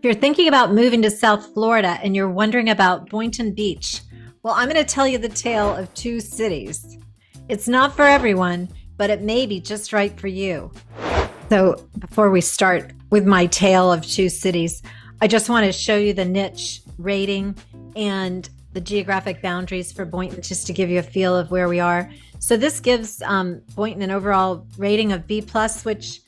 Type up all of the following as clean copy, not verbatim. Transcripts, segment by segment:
If you're thinking about moving to South Florida and you're wondering about Boynton Beach, well, I'm going to tell you the tale of two cities. It's not for everyone, but it may be just right for you. So before we start with my tale of two cities, I just want to show you the niche rating and the geographic boundaries for Boynton, just to give you a feel of where we are. So this gives Boynton an overall rating of B+, which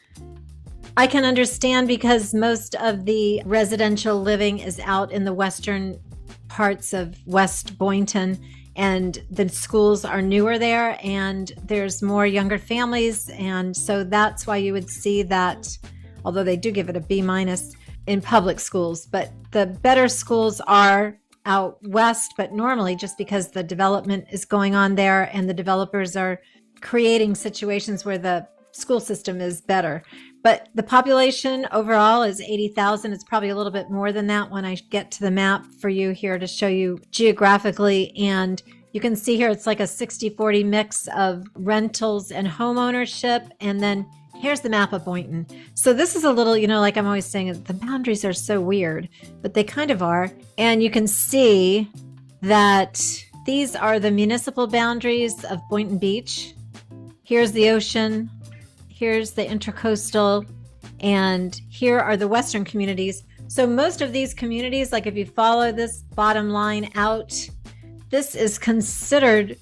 I can understand because most of the residential living is out in the western parts of West Boynton, and the schools are newer there, and there's more younger families, and so that's why you would see that, although they do give it a B- in public schools, but the better schools are out west, but normally just because the development is going on there and the developers are creating situations where the school system is better. But the population overall is 80,000. It's probably a little bit more than that when I get to the map for you here to show you geographically. And you can see here it's like a 60-40 mix of rentals and home ownership. And then here's the map of Boynton. So this is a little, like I'm always saying, the boundaries are so weird, but they kind of are. And you can see that these are the municipal boundaries of Boynton Beach. Here's the ocean. Here's the intercoastal, and here are the western communities. So most of these communities, like if you follow this bottom line out, this is considered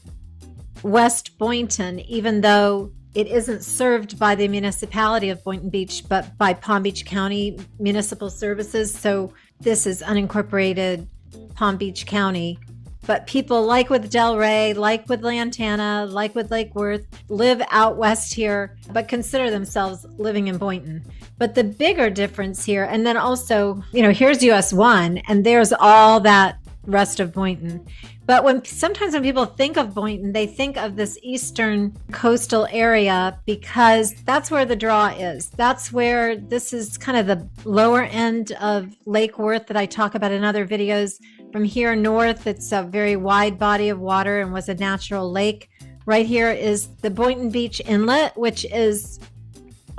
West Boynton, even though it isn't served by the municipality of Boynton Beach, but by Palm Beach County Municipal Services. So this is unincorporated Palm Beach County. But people like with Delray, like with Lantana, like with Lake Worth, live out west here, but consider themselves living in Boynton. But the bigger difference here, and then also, here's US 1, and there's all that rest of Boynton. But sometimes when people think of Boynton, they think of this eastern coastal area because that's where the draw is. That's where this is kind of the lower end of Lake Worth that I talk about in other videos. From here north, it's a very wide body of water and was a natural lake. Right here is the Boynton Beach Inlet, which is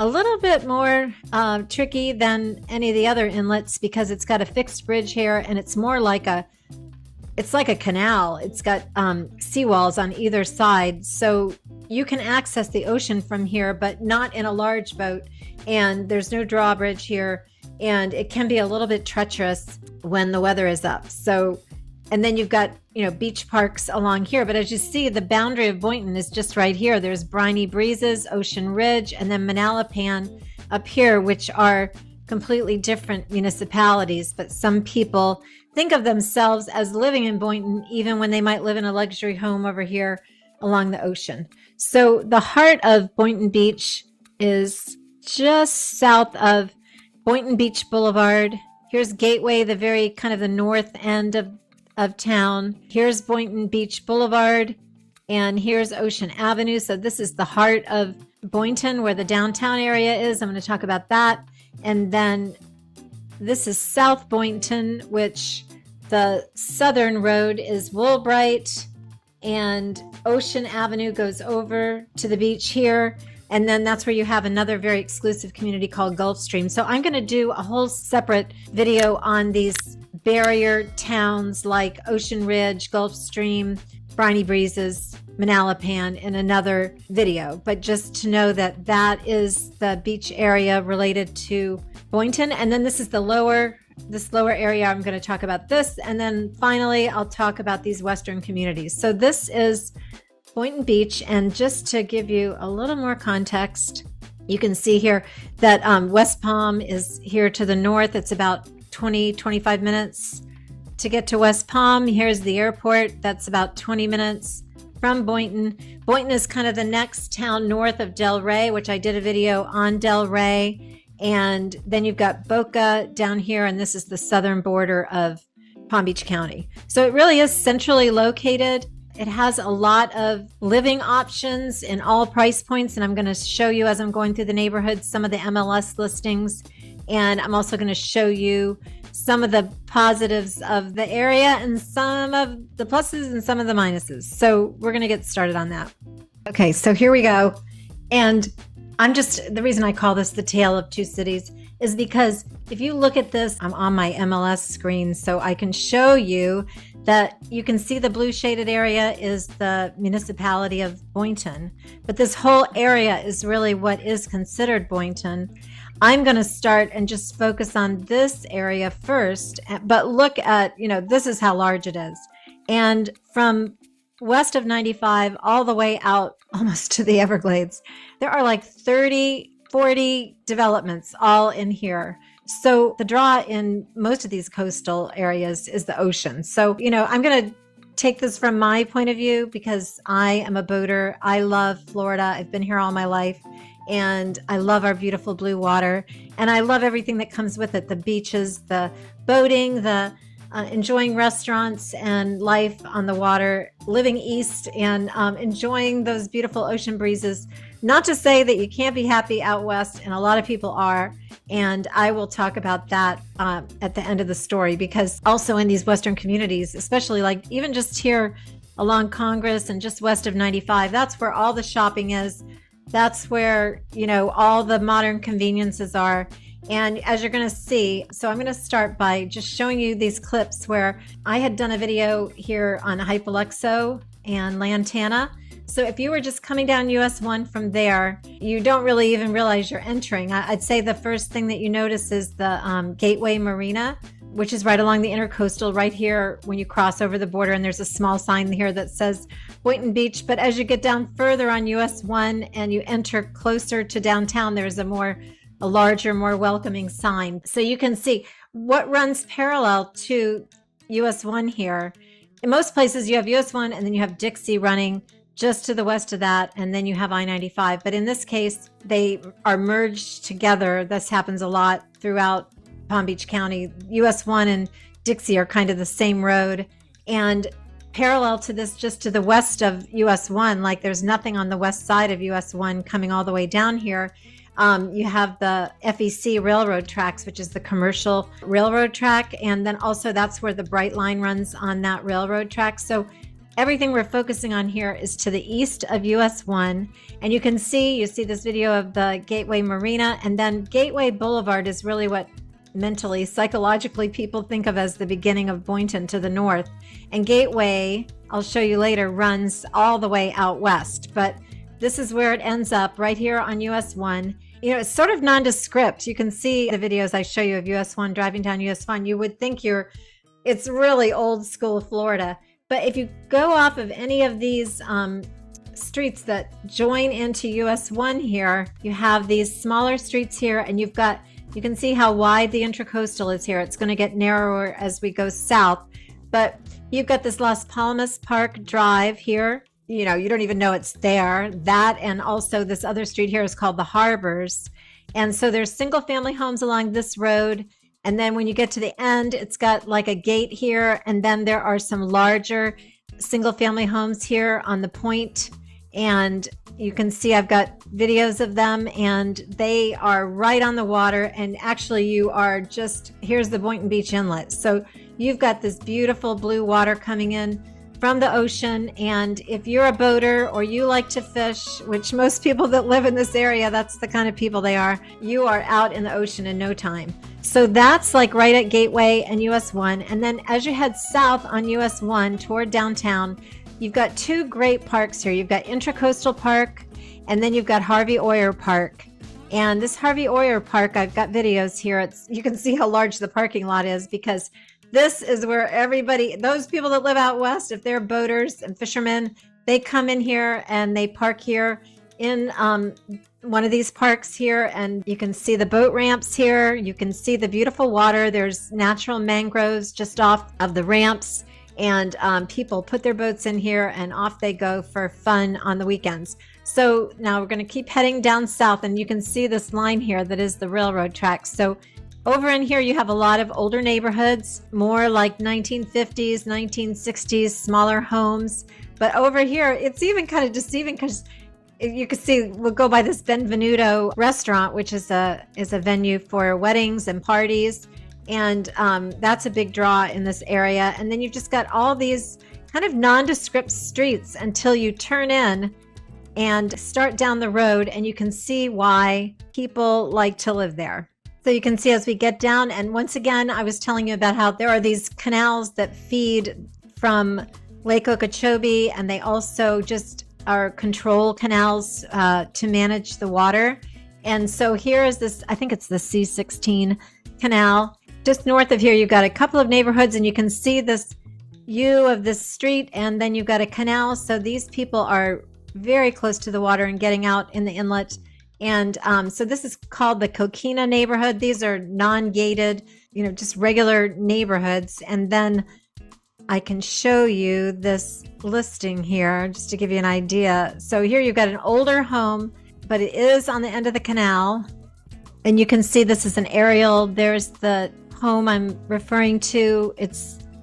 a little bit more tricky than any of the other inlets because it's got a fixed bridge here, and it's more like it's like a canal. It's got seawalls on either side. So you can access the ocean from here, but not in a large boat. And there's no drawbridge here. And it can be a little bit treacherous when the weather is up. So, and then you've got, beach parks along here. But as you see, the boundary of Boynton is just right here. There's Briny Breezes, Ocean Ridge, and then Manalapan up here, which are completely different municipalities. But some people think of themselves as living in Boynton, even when they might live in a luxury home over here along the ocean. So the heart of Boynton Beach is just south of Boynton Beach Boulevard. Here's Gateway, the very kind of the north end of town. Here's Boynton Beach Boulevard, and here's Ocean Avenue. So this is the heart of Boynton, where the downtown area is. I'm going to talk about that. And then this is South Boynton, which the southern road is Woolbright, and Ocean Avenue goes over to the beach here. And then that's where you have another very exclusive community called Gulfstream. So I'm going to do a whole separate video on these barrier towns like Ocean Ridge, Gulfstream, Briny Breezes, Manalapan in another video. But just to know that that is the beach area related to Boynton. And then this is this lower area. I'm going to talk about this. And then finally, I'll talk about these western communities. So this is Boynton Beach, and just to give you a little more context, you can see here that West Palm is here to the north. It's about 20-25 minutes to get to West Palm. Here's the airport. That's about 20 minutes from Boynton. Boynton is kind of the next town north of Delray, which I did a video on Delray. And then you've got Boca down here, and this is the southern border of Palm Beach County. So it really is centrally located. It has a lot of living options in all price points, and I'm going to show you as I'm going through the neighborhood some of the MLS listings, and I'm also going to show you some of the positives of the area and some of the pluses and some of the minuses. So we're going to get started on that. Okay, so here we go. And the reason I call this the tale of two cities is because if you look at this, I'm on my MLS screen, so I can show you that you can see the blue shaded area is the municipality of Boynton, but this whole area is really what is considered Boynton. I'm going to start and just focus on this area first, but look at, this is how large it is. And from west of 95 all the way out almost to the Everglades, there are like 30, 40 developments all in here. So the draw in most of these coastal areas is the ocean. So, I'm going to take this from my point of view because I am a boater. I love Florida. I've been here all my life, and I love our beautiful blue water, and I love everything that comes with it. The beaches, the boating, the enjoying restaurants and life on the water, living east and enjoying those beautiful ocean breezes. Not to say that you can't be happy out west, and a lot of people are. And I will talk about that at the end of the story, because also in these Western communities, especially like even just here along Congress and just west of 95, that's where all the shopping is. That's where, all the modern conveniences are. And as you're going to see, so I'm going to start by just showing you these clips where I had done a video here on Hypoluxo and Lantana. So if you were just coming down US 1 from there, you don't really even realize you're entering. I'd say the first thing that you notice is the Gateway Marina, which is right along the intercoastal right here when you cross over the border. And there's a small sign here that says Boynton Beach. But as you get down further on US 1 and you enter closer to downtown, there's a larger, more welcoming sign. So you can see what runs parallel to US 1 here. In most places you have US 1 and then you have Dixie running just to the west of that, and then you have I-95. But in this case, they are merged together. This happens a lot throughout Palm Beach County. US 1 and Dixie are kind of the same road. And parallel to this, just to the west of US 1, like there's nothing on the west side of US 1 coming all the way down here. You have the FEC railroad tracks, which is the commercial railroad track. And then also that's where the Bright Line runs on that railroad track. So everything we're focusing on here is to the east of US 1. And you see this video of the Gateway Marina, and then Gateway Boulevard is really what mentally, psychologically people think of as the beginning of Boynton to the north. And Gateway, I'll show you later, runs all the way out west. But this is where it ends up, right here on US 1. It's sort of nondescript. You can see the videos I show you of US 1, driving down US 1. You would think it's really old school Florida. But if you go off of any of these streets that join into US 1 here, you have these smaller streets here, and you can see how wide the intracoastal is here. It's going to get narrower as we go south. But you've got this Las Palmas Park Drive here. You don't even know it's there. That, and also this other street here is called the Harbors. And so there's single family homes along this road. And then when you get to the end, it's got like a gate here. And then there are some larger single family homes here on the point. And you can see I've got videos of them, and they are right on the water. And actually here's the Boynton Beach Inlet. So you've got this beautiful blue water coming in from the ocean. And if you're a boater or you like to fish, which most people that live in this area, that's the kind of people they are, you are out in the ocean in no time. So that's like right at Gateway and US 1. And then as you head south on US 1 toward downtown, you've got two great parks here. You've got Intracoastal Park, and then you've got Harvey Oyer Park. And this Harvey Oyer Park, I've got videos here. You can see how large the parking lot is, because this is where those people that live out west, if they're boaters and fishermen, they come in here and they park here in one of these parks here. And you can see the boat ramps here. You can see the beautiful water. There's natural mangroves just off of the ramps. And people put their boats in here and off they go for fun on the weekends. So now we're going to keep heading down south, and you can see this line here that is the railroad tracks. So over in here, you have a lot of older neighborhoods, more like 1950s, 1960s, smaller homes. But over here, it's even kind of deceiving, because you can see, we'll go by this Benvenuto restaurant, which is a venue for weddings and parties. And that's a big draw in this area. And then you've just got all these kind of nondescript streets until you turn in and start down the road, and you can see why people like to live there. So you can see as we get down, and once again, I was telling you about how there are these canals that feed from Lake Okeechobee, and they also just are control canals to manage the water. And so here is this, I think it's the C16 canal. Just north of here, you've got a couple of neighborhoods, and you can see this view of this street, and then you've got a canal. So these people are very close to the water and getting out in the inlet. And so this is called the Coquina neighborhood. These are non-gated, just regular neighborhoods. And then I can show you this listing here just to give you an idea. So here you've got an older home, but it is on the end of the canal. And you can see this is an aerial. There's the home I'm referring to.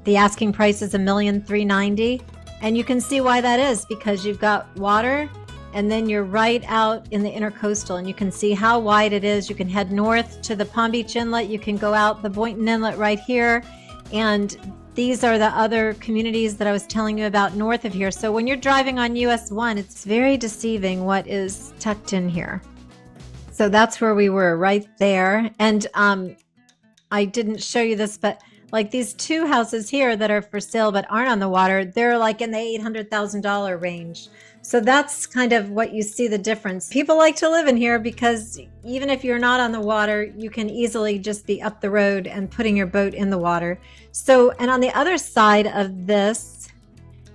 The asking price is $1,390,000. And you can see why that is, because you've got water, and then you're right out in the intercoastal, and you can see how wide it is. You can head north to the Palm Beach Inlet. You can go out the Boynton Inlet right here. And these are the other communities that I was telling you about north of here. So when you're driving on US 1, it's very deceiving what is tucked in here. So that's where we were, right there. And I didn't show you this, but like these two houses here that are for sale but aren't on the water, they're like in the $800,000 range. So that's kind of what you see the difference. People like to live in here because even if you're not on the water, you can easily just be up the road and putting your boat in the water. So, and on the other side of this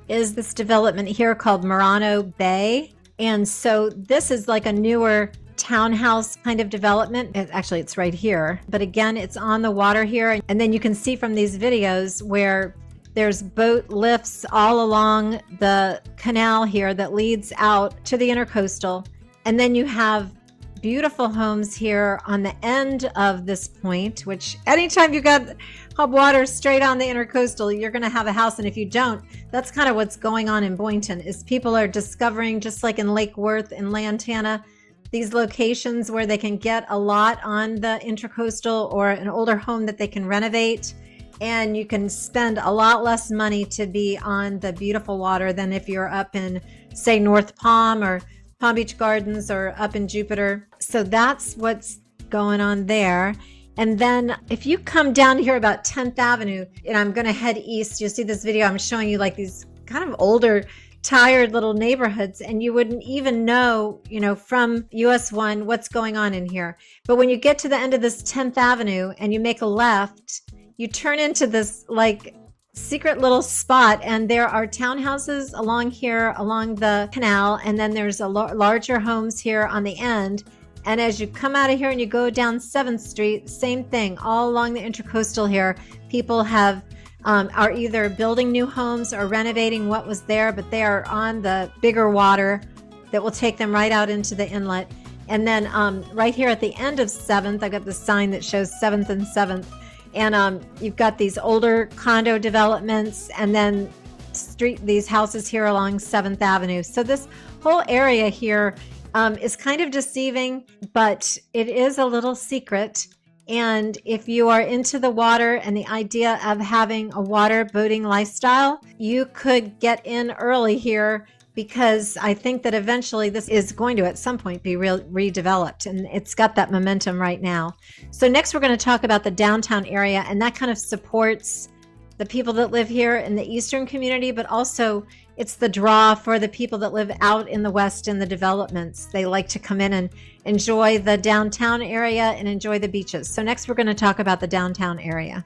is this development here called Murano Bay. And so this is like a newer townhouse kind of development. Actually, it's right here. But again, it's on the water here. And then you can see from these videos where there's boat lifts all along the canal here that leads out to the intercoastal. And then you have beautiful homes here on the end of this point, which anytime you've got hub water straight on the intercoastal, you're going to have a house. And if you don't, that's kind of what's going on in Boynton, is people are discovering, just like in Lake Worth and Lantana, these locations where they can get a lot on the intercoastal or an older home that they can renovate. And you can spend a lot less money to be on the beautiful water than if you're up in, say, North Palm or Palm Beach Gardens or up in Jupiter. So that's what's going on there. And then if you come down here about 10th Avenue, and I'm going to head east, you'll see this video. I'm showing you like these kind of older, tired little neighborhoods, and you wouldn't even know, from US 1 what's going on in here. But when you get to the end of this 10th Avenue and you make a left, you turn into this like secret little spot, and there are townhouses along here, along the canal, and then there's a larger homes here on the end. And as you come out of here and you go down 7th Street, same thing, all along the intercoastal here, people are either building new homes or renovating what was there, but they are on the bigger water that will take them right out into the inlet. And then right here at the end of 7th, I got the sign that shows 7th and 7th. And you've got these older condo developments, and then these houses here along 7th Avenue. So this whole area here is kind of deceiving, but it is a little secret. And if you are into the water and the idea of having a water boating lifestyle, you could get in early here, because I think that eventually this is going to at some point be redeveloped, and it's got that momentum right now. So next we're going to talk about the downtown area, and that kind of supports the people that live here in the eastern community, but also it's the draw for the people that live out in the west in the developments. They like to come in and enjoy the downtown area and enjoy the beaches. So next we're going to talk about the downtown area.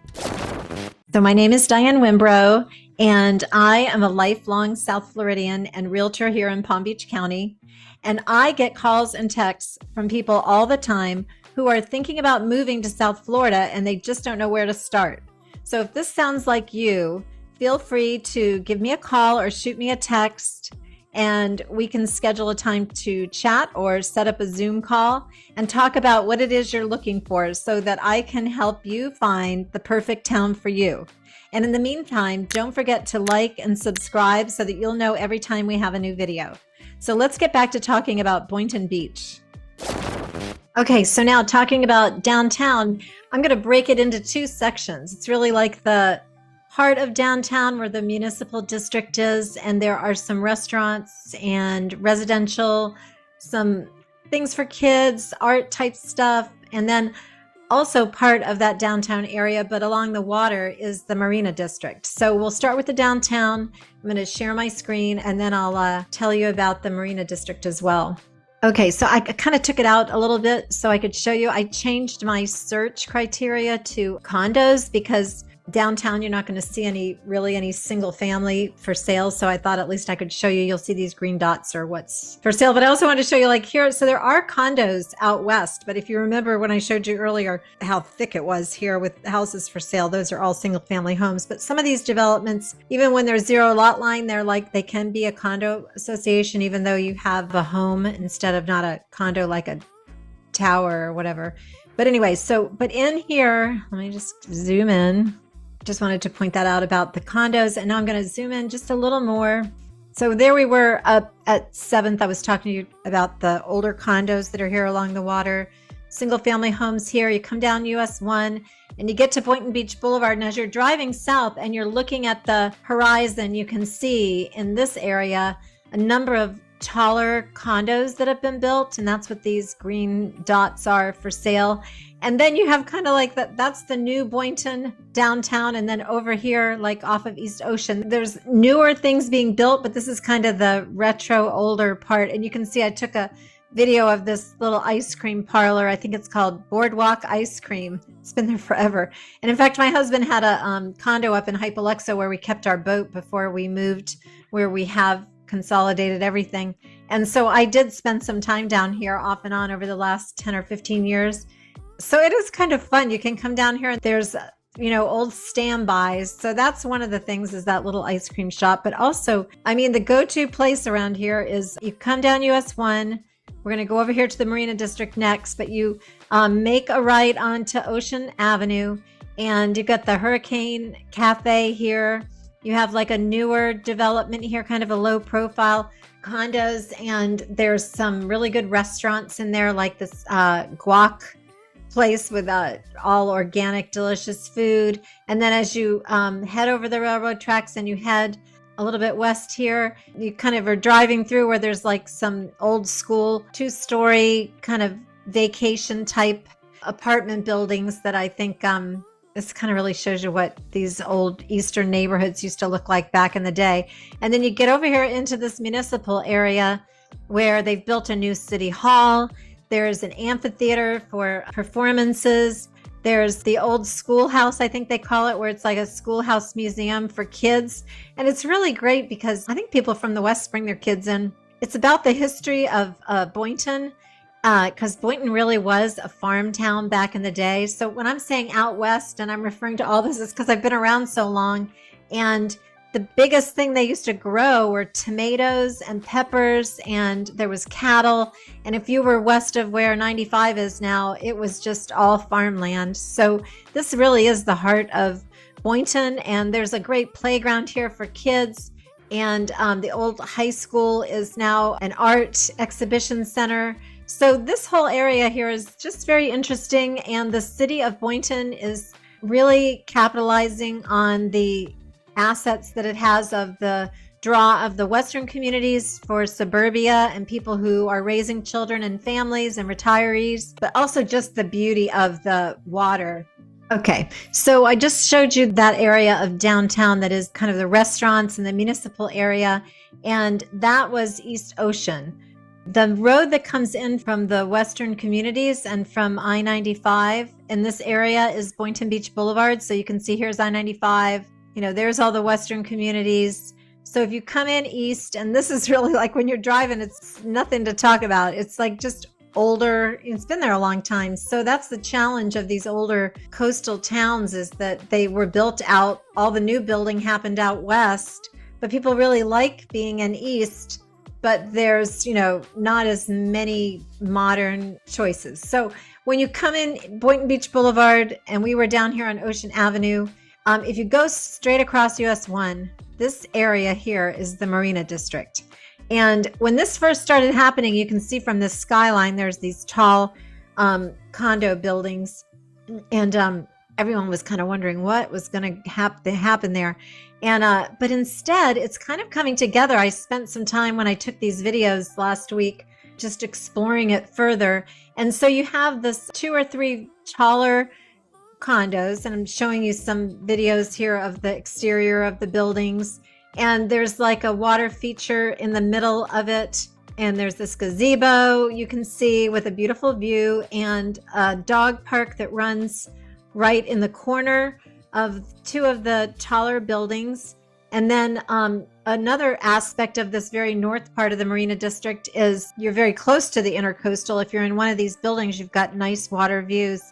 So my name is Diane Wimbrow, and I am a lifelong South Floridian and realtor here in Palm Beach County. And I get calls and texts from people all the time who are thinking about moving to South Florida, and they just don't know where to start. So if this sounds like you, feel free to give me a call or shoot me a text, and we can schedule a time to chat or set up a Zoom call and talk about what it is you're looking for, so that I can help you find the perfect town for you. And in the meantime, don't forget to like and subscribe so that you'll know every time we have a new video. So let's get back to talking about Boynton Beach. Okay, so now talking about downtown, I'm going to break it into two sections. It's really like the heart of downtown where the municipal district is, and there are some restaurants and residential, some things for kids, art type stuff. And then also part of that downtown area, but along the water is the Marina District. So we'll start with the downtown. I'm going to share my screen and then I'll tell you about the Marina District as well. Okay, so I kind of took it out a little bit so I could show you. I changed my search criteria to condos because downtown you're not going to see any single family for sale. So I thought at least I could show you. You'll see these green dots are what's for sale. But I also wanted to show you like here. So there are condos out west. But if you remember when I showed you earlier how thick it was here with houses for sale, those are all single family homes. But some of these developments, even when there's zero lot line, they can be a condo association, even though you have a home instead of not a condo like a tower or whatever. But anyway, but in here, let me just zoom in. Just wanted to point that out about the condos. And now I'm going to zoom in just a little more. So there we were up at 7th. I was talking to you about the older condos that are here along the water. Single family homes here. You come down US 1 and you get to Boynton Beach Boulevard. And as you're driving south and you're looking at the horizon, you can see in this area a number of taller condos that have been built. And that's what these green dots are for sale. And then you have kind of like that's the new Boynton downtown. And then over here, like off of East Ocean, there's newer things being built, but this is kind of the retro older part. And you can see I took a video of this little ice cream parlor. I think it's called Boardwalk Ice Cream. It's been there forever. And in fact, my husband had a condo up in Hypoluxo where we kept our boat before we moved, where we have consolidated everything. And so I did spend some time down here off and on over the last 10 or 15 years. So it is kind of fun. You can come down here and there's, old standbys. So that's one of the things is that little ice cream shop. But also, the go-to place around here is you come down US 1. We're going to go over here to the Marina District next, but you make a right onto Ocean Avenue and you've got the Hurricane Cafe here. You have like a newer development here, kind of a low profile condos. And there's some really good restaurants in there like this guac place with all organic, delicious food. And then as you head over the railroad tracks and you head a little bit west here, you kind of are driving through where there's like some old school 2-story kind of vacation type apartment buildings that I think this kind of really shows you what these old Eastern neighborhoods used to look like back in the day. And then you get over here into this municipal area where they've built a new city hall. There's an amphitheater for performances. There's the old schoolhouse, I think they call it, where it's like a schoolhouse museum for kids. And it's really great because I think people from the West bring their kids in. It's about the history of Boynton, because Boynton really was a farm town back in the day. So when I'm saying out West and I'm referring to all this, is because I've been around so long. And the biggest thing they used to grow were tomatoes and peppers, and there was cattle. And if you were west of where 95 is now, it was just all farmland. So this really is the heart of Boynton, and there's a great playground here for kids. And the old high school is now an art exhibition center. So this whole area here is just very interesting. And the city of Boynton is really capitalizing on the assets that it has of the draw of the Western communities for suburbia and people who are raising children and families and retirees, but also just the beauty of the water. Okay, so I just showed you that area of downtown that is kind of the restaurants and the municipal area, and that was East Ocean. The road that comes in from the Western communities and from I-95 in this area is Boynton Beach Boulevard. So you can see here's I-95. There's all the Western communities. So if you come in east, and this is really like when you're driving, it's nothing to talk about. It's like just older. It's been there a long time. So that's the challenge of these older coastal towns, is that they were built out. All the new building happened out west, but people really like being in east, but there's, not as many modern choices. So when you come in Boynton Beach Boulevard, and we were down here on Ocean Avenue, if you go straight across US 1, this area here is the Marina District. And when this first started happening, you can see from this skyline, there's these tall condo buildings. And everyone was kind of wondering what was going to happen there. And but instead, it's kind of coming together. I spent some time when I took these videos last week just exploring it further. And so you have this 2 or 3 taller condos, and I'm showing you some videos here of the exterior of the buildings. And there's like a water feature in the middle of it. And there's this gazebo you can see with a beautiful view, and a dog park that runs right in the corner of 2 of the taller buildings. And then another aspect of this very north part of the Marina District is you're very close to the intercoastal. If you're in one of these buildings, you've got nice water views.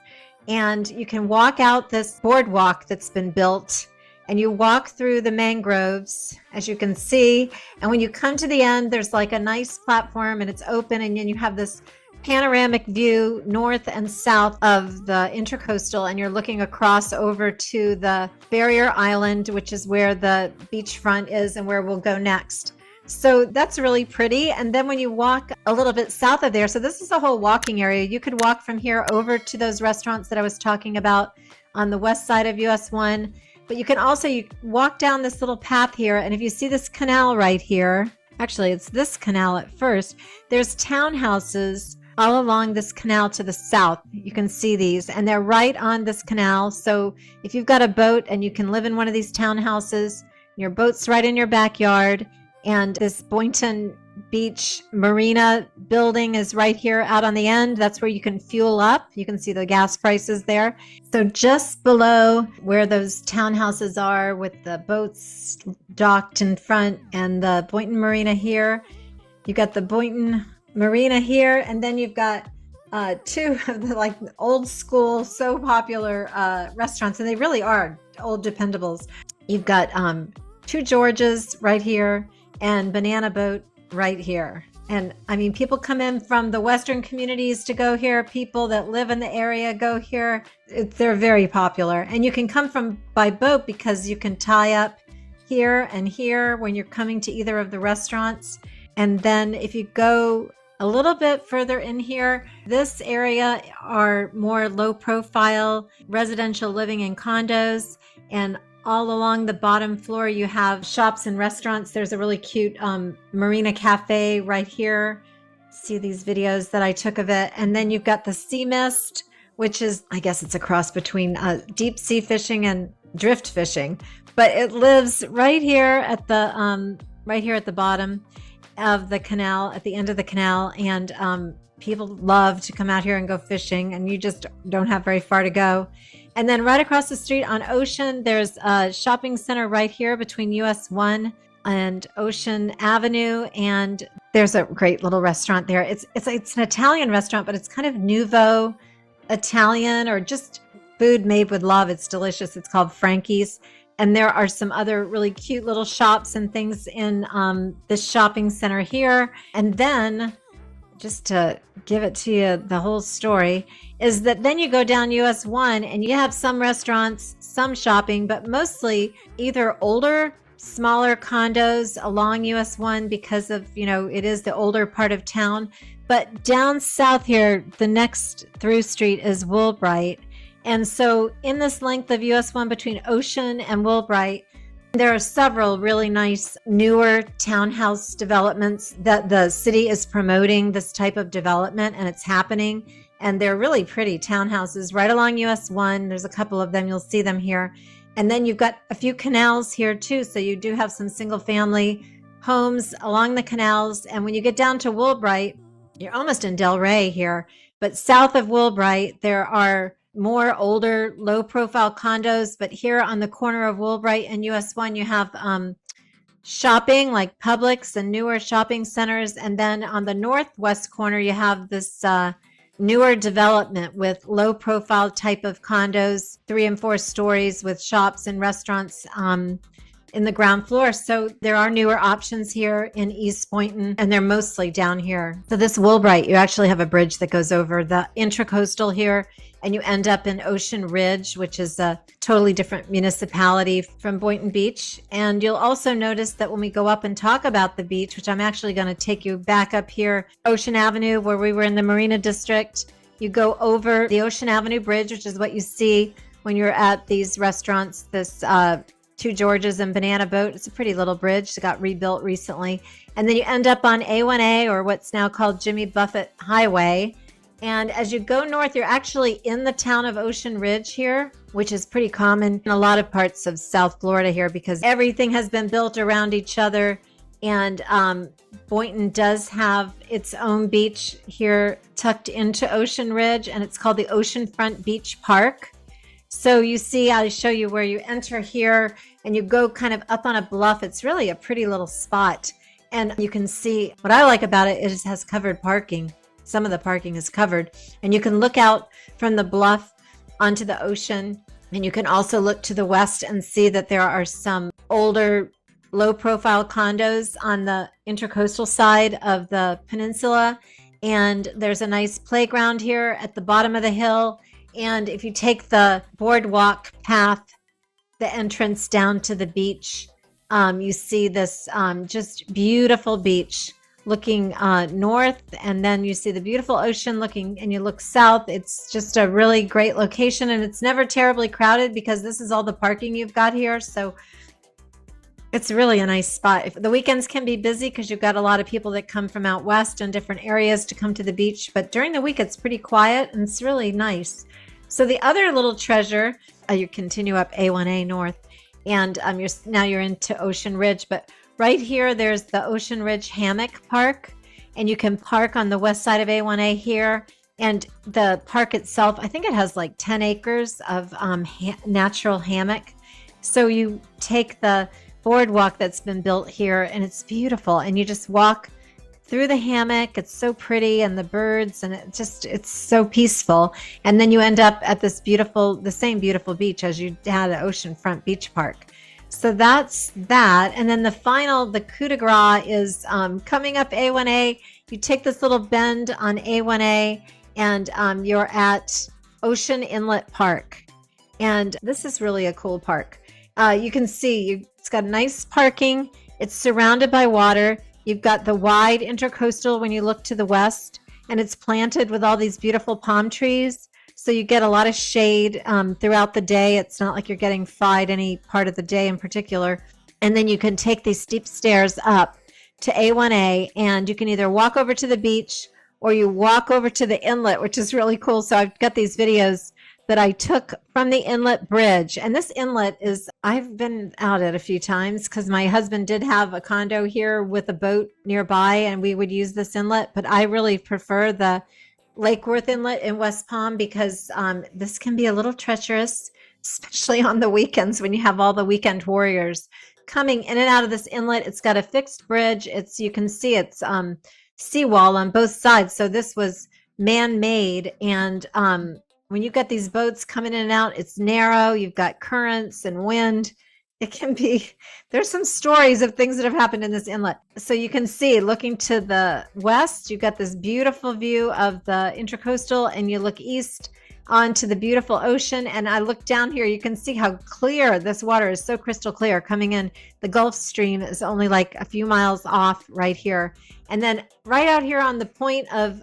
And you can walk out this boardwalk that's been built, and you walk through the mangroves, as you can see. And when you come to the end, there's like a nice platform, and it's open, and then you have this panoramic view north and south of the intercoastal, and you're looking across over to the barrier island, which is where the beachfront is and where we'll go next. So that's really pretty. And then when you walk a little bit south of there, so this is a whole walking area. You could walk from here over to those restaurants that I was talking about on the west side of US 1. But you can also you walk down this little path here. And if you see this canal right here, actually it's this canal at first, there's townhouses all along this canal to the south. You can see these, and they're right on this canal. So if you've got a boat and you can live in one of these townhouses, your boat's right in your backyard. And this Boynton Beach Marina building is right here out on the end. That's where you can fuel up. You can see the gas prices there. So just below where those townhouses are with the boats docked in front and the Boynton Marina here, you've got the Boynton Marina here, and then you've got 2 of the like old school, so popular restaurants, and they really are old dependables. You've got 2 Georges right here, and Banana Boat right here. And I mean, people come in from the Western communities to go here. People that live in the area go here. They're very popular. And you can come from by boat because you can tie up here and here when you're coming to either of the restaurants. And then if you go a little bit further in here, this area are more low profile residential living in condos, and all along the bottom floor, you have shops and restaurants. There's a really cute Marina Cafe right here. See these videos that I took of it. And then you've got the Sea Mist, which is, I guess it's a cross between deep sea fishing and drift fishing. But it lives right here at the bottom of the canal, at the end of the canal. And people love to come out here and go fishing, and you just don't have very far to go. And then right across the street on Ocean, there's a shopping center right here between US 1 and Ocean Avenue. And there's a great little restaurant there. It's an Italian restaurant, but it's kind of nouveau Italian, or just food made with love. It's delicious. It's called Frankie's. And there are some other really cute little shops and things in this shopping center here. And then, just to give it to you, the whole story is that then you go down US 1 and you have some restaurants, some shopping, but mostly either older, smaller condos along US 1 because of, it is the older part of town. But down south here, the next through street is Woolbright. And so in this length of US 1 between Ocean and Woolbright, there are several really nice newer townhouse developments that the city is promoting, this type of development, and it's happening. And they're really pretty townhouses right along US 1. There's a couple of them. You'll see them here. And then you've got a few canals here too. So you do have some single family homes along the canals. And when you get down to Woolbright, you're almost in Delray here. But south of Woolbright, there are more older, low profile condos. But here on the corner of Woolbright and US 1, you have shopping like Publix and newer shopping centers. And then on the northwest corner, you have this newer development with low profile type of condos, 3 and 4 stories with shops and restaurants in the ground floor. So there are newer options here in East Boynton, and they're mostly down here. So this Woolbright, you actually have a bridge that goes over the intracoastal here, and you end up in Ocean Ridge, which is a totally different municipality from Boynton Beach. And you'll also notice that when we go up and talk about the beach, which I'm actually going to take you back up here, Ocean Avenue, where we were in the Marina District, you go over the Ocean Avenue Bridge, which is what you see when you're at these restaurants, this 2 Georges and Banana Boat. It's a pretty little bridge. It got rebuilt recently. And then you end up on A1A, or what's now called Jimmy Buffett Highway. And as you go north, you're actually in the town of Ocean Ridge here, which is pretty common in a lot of parts of South Florida here because everything has been built around each other. And Boynton does have its own beach here tucked into Ocean Ridge, and it's called the Oceanfront Beach Park. So you see, I'll show you where you enter here and you go kind of up on a bluff. It's really a pretty little spot. And you can see what I like about it is it has covered parking. Some of the parking is covered, and you can look out from the bluff onto the ocean. And you can also look to the west and see that there are some older low profile condos on the intercoastal side of the peninsula. And there's a nice playground here at the bottom of the hill. And if you take the boardwalk path, the entrance down to the beach, you see this just beautiful beach looking north, and then you see the beautiful ocean looking, and you look south. It's just a really great location, and it's never terribly crowded because this is all the parking you've got here. So it's really a nice spot. The weekends can be busy because you've got a lot of people that come from out west and different areas to come to the beach, but during the week it's pretty quiet and it's really nice. So the other little treasure, you continue up A1A north, and you're into Ocean Ridge, but right here, there's the Ocean Ridge Hammock Park, and you can park on the west side of A1A here. And the park itself, I think it has like 10 acres of natural hammock. So you take the boardwalk that's been built here, and it's beautiful. And you just walk through the hammock. It's so pretty, and the birds, and it's so peaceful. And then you end up at the same beautiful beach as you had at Oceanfront Beach Park. So that's that. And then the coup de grace is coming up A1A. You take this little bend on A1A, and you're at Ocean Inlet Park. And this is really a cool park. You can see it's got nice parking. It's surrounded by water. You've got the wide intercoastal when you look to the west, and it's planted with all these beautiful palm trees. So you get a lot of shade throughout the day. It's not like you're getting fried any part of the day in particular. And then you can take these steep stairs up to A1A, and you can either walk over to the beach or you walk over to the inlet, which is really cool. So I've got these videos that I took from the inlet bridge. And this inlet I've been out it a few times because my husband did have a condo here with a boat nearby, and we would use this inlet. But I really prefer the Lake Worth Inlet in West Palm because this can be a little treacherous, especially on the weekends when you have all the weekend warriors coming in and out of this inlet. It's got a fixed bridge. You can see it's seawall on both sides. So this was man-made, and when you got these boats coming in and out, it's narrow. You've got currents and wind. There's some stories of things that have happened in this inlet. So you can see, looking to the west, you've got this beautiful view of the intercoastal, and you look east onto the beautiful ocean. And I look down here, you can see how clear this water is, so crystal clear coming in. The Gulf Stream is only like a few miles off right here. And then right out here on the point of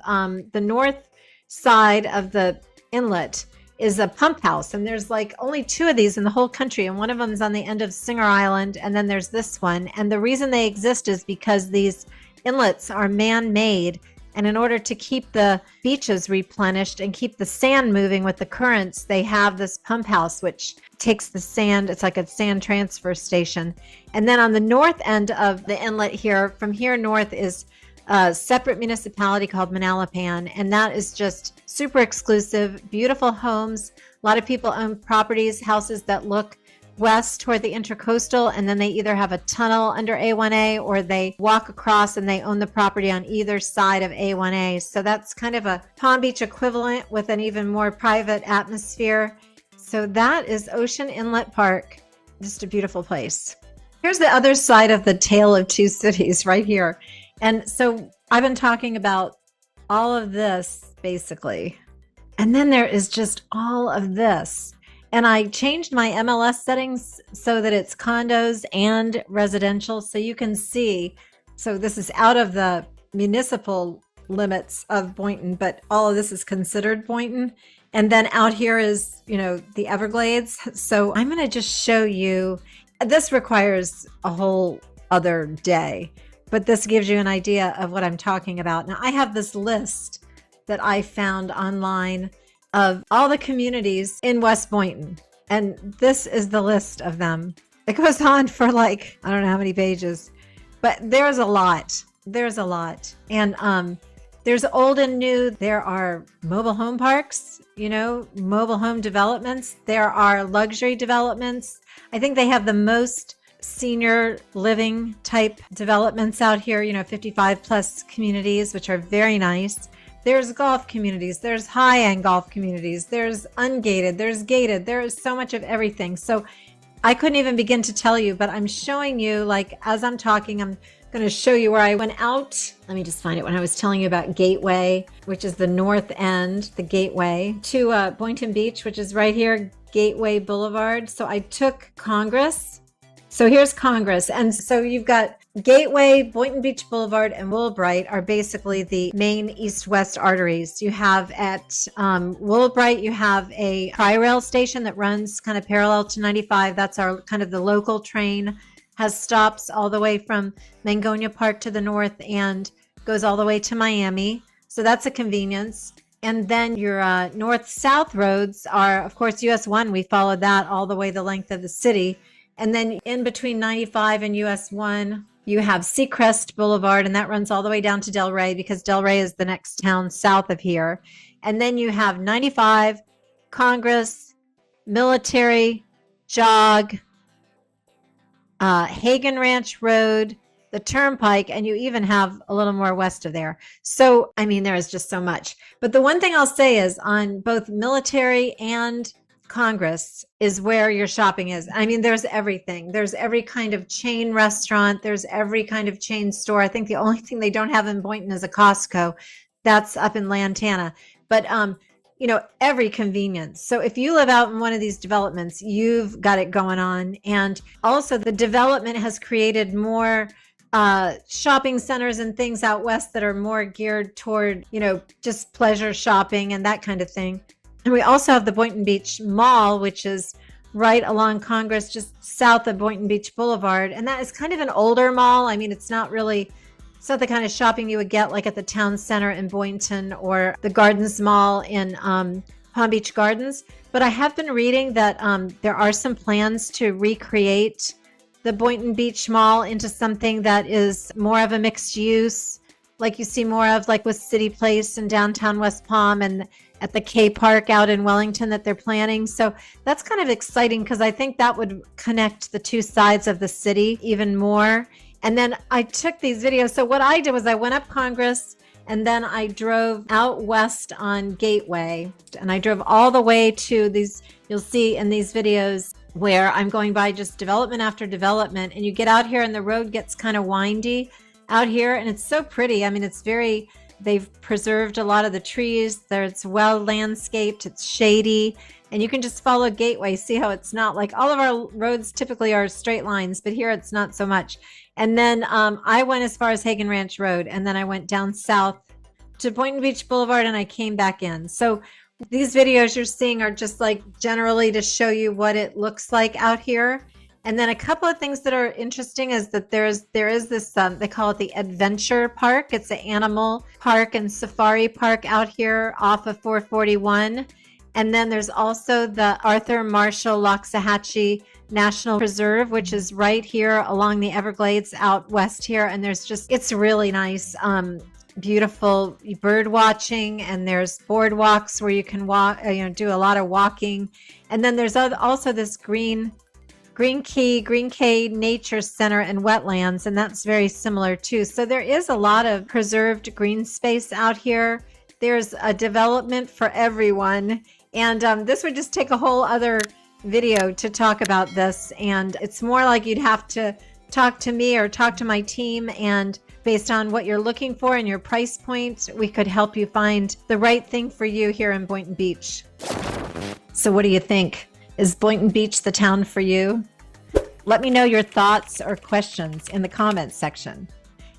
the north side of the inlet is a pump house, and there's like only 2 of these in the whole country, and one of them is on the end of Singer Island, and then there's this one. And the reason they exist is because these inlets are man-made, and in order to keep the beaches replenished and keep the sand moving with the currents, they have this pump house which takes the sand. It's like a sand transfer station. And then on the north end of the inlet here, from here north, is a separate municipality called Manalapan, and that is just super exclusive, beautiful homes. A lot of people own properties, houses that look west toward the intercoastal, and then they either have a tunnel under A1A or they walk across and they own the property on either side of A1A. So that's kind of a Palm Beach equivalent with an even more private atmosphere. So that is Ocean Inlet Park. Just a beautiful place. Here's the other side of the tale of 2 cities right here. And so I've been talking about all of this basically. And then there is just all of this. And I changed my MLS settings so that it's condos and residential. So you can see, so this is out of the municipal limits of Boynton, but all of this is considered Boynton. And then out here is, the Everglades. So I'm going to just show you, this requires a whole other day, but this gives you an idea of what I'm talking about. Now I have this list that I found online of all the communities in West Boynton. And this is the list of them. It goes on for like, I don't know how many pages, but there's a lot. There's a lot. And there's old and new. There are mobile home parks, mobile home developments. There are luxury developments. I think they have the most senior living type developments out here, 55 plus communities, which are very nice. There's golf communities, there's high-end golf communities, there's ungated, there's gated, there is so much of everything. So I couldn't even begin to tell you, but I'm showing you, like, as I'm talking, I'm going to show you where I went out. Let me just find it. When I was telling you about Gateway, which is the north end, the Gateway, to Boynton Beach, which is right here, Gateway Boulevard. So I took Congress. So here's Congress. And so you've got Gateway, Boynton Beach Boulevard, and Woolbright are basically the main east-west arteries. You have at Woolbright, you have a tri-rail station that runs kind of parallel to 95. That's our kind of the local train, has stops all the way from Mangonia Park to the north and goes all the way to Miami. So that's a convenience. And then your north-south roads are, of course, US 1. We followed that all the way the length of the city. And then in between 95 and US 1, you have Seacrest Boulevard, and that runs all the way down to Delray because Delray is the next town south of here. And then you have 95, Congress, Military, Jog, Hagen Ranch Road, the Turnpike, and you even have a little more west of there. So, I mean, there is just so much. But the one thing I'll say is on both Military and Congress is where your shopping is. I mean, there's everything. There's every kind of chain restaurant. There's every kind of chain store. I think the only thing they don't have in Boynton is a Costco. That's up in Lantana. But, every convenience. So if you live out in one of these developments, you've got it going on. And also the development has created more shopping centers and things out west that are more geared toward, just pleasure shopping and that kind of thing. And we also have the Boynton Beach Mall, which is right along Congress, just south of Boynton Beach Boulevard. And that is kind of an older mall. I mean, it's not the kind of shopping you would get like at the town center in Boynton or the Gardens Mall in Palm Beach Gardens. But I have been reading that there are some plans to recreate the Boynton Beach Mall into something that is more of a mixed use, like you see more of like with City Place in downtown West Palm and at the K Park out in Wellington that they're planning. So that's kind of exciting because I think that would connect the two sides of the city even more. And then I took these videos. So what I did was I went up Congress and then I drove out west on Gateway and I drove all the way to these, you'll see in these videos where I'm going by just development after development, and you get out here and the road gets kind of windy out here and it's so pretty. I mean, they've preserved a lot of the trees. It's well landscaped, it's shady, and you can just follow Gateway. See how it's not like all of our roads typically are straight lines, but here it's not so much. And then I went as far as Hagen Ranch Road, and then I went down south to Boynton Beach Boulevard and I came back in. So these videos you're seeing are just like generally to show you what it looks like out here. And then a couple of things that are interesting is that there is this, they call it the Adventure Park. It's an animal park and safari park out here off of 441. And then there's also the Arthur Marshall Loxahatchee National Preserve, which is right here along the Everglades out west here. And it's really nice, beautiful bird watching. And there's boardwalks where you can walk, do a lot of walking. And then there's also this Green Cay Nature Center and wetlands, and that's very similar too. So there is a lot of preserved green space out here. There's a development for everyone. And this would just take a whole other video to talk about this. And it's more like you'd have to talk to me or talk to my team. And based on what you're looking for and your price point, we could help you find the right thing for you here in Boynton Beach. So what do you think? Is Boynton Beach the town for you? Let me know your thoughts or questions in the comments section.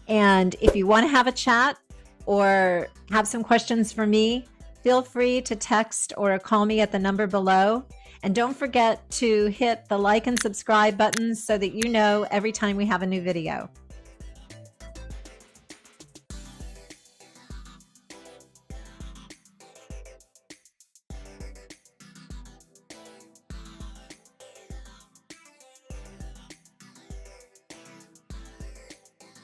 And if you want to have a chat or have some questions for me, feel free to text or call me at the number below. And don't forget to hit the like and subscribe buttons so that you know every time we have a new video.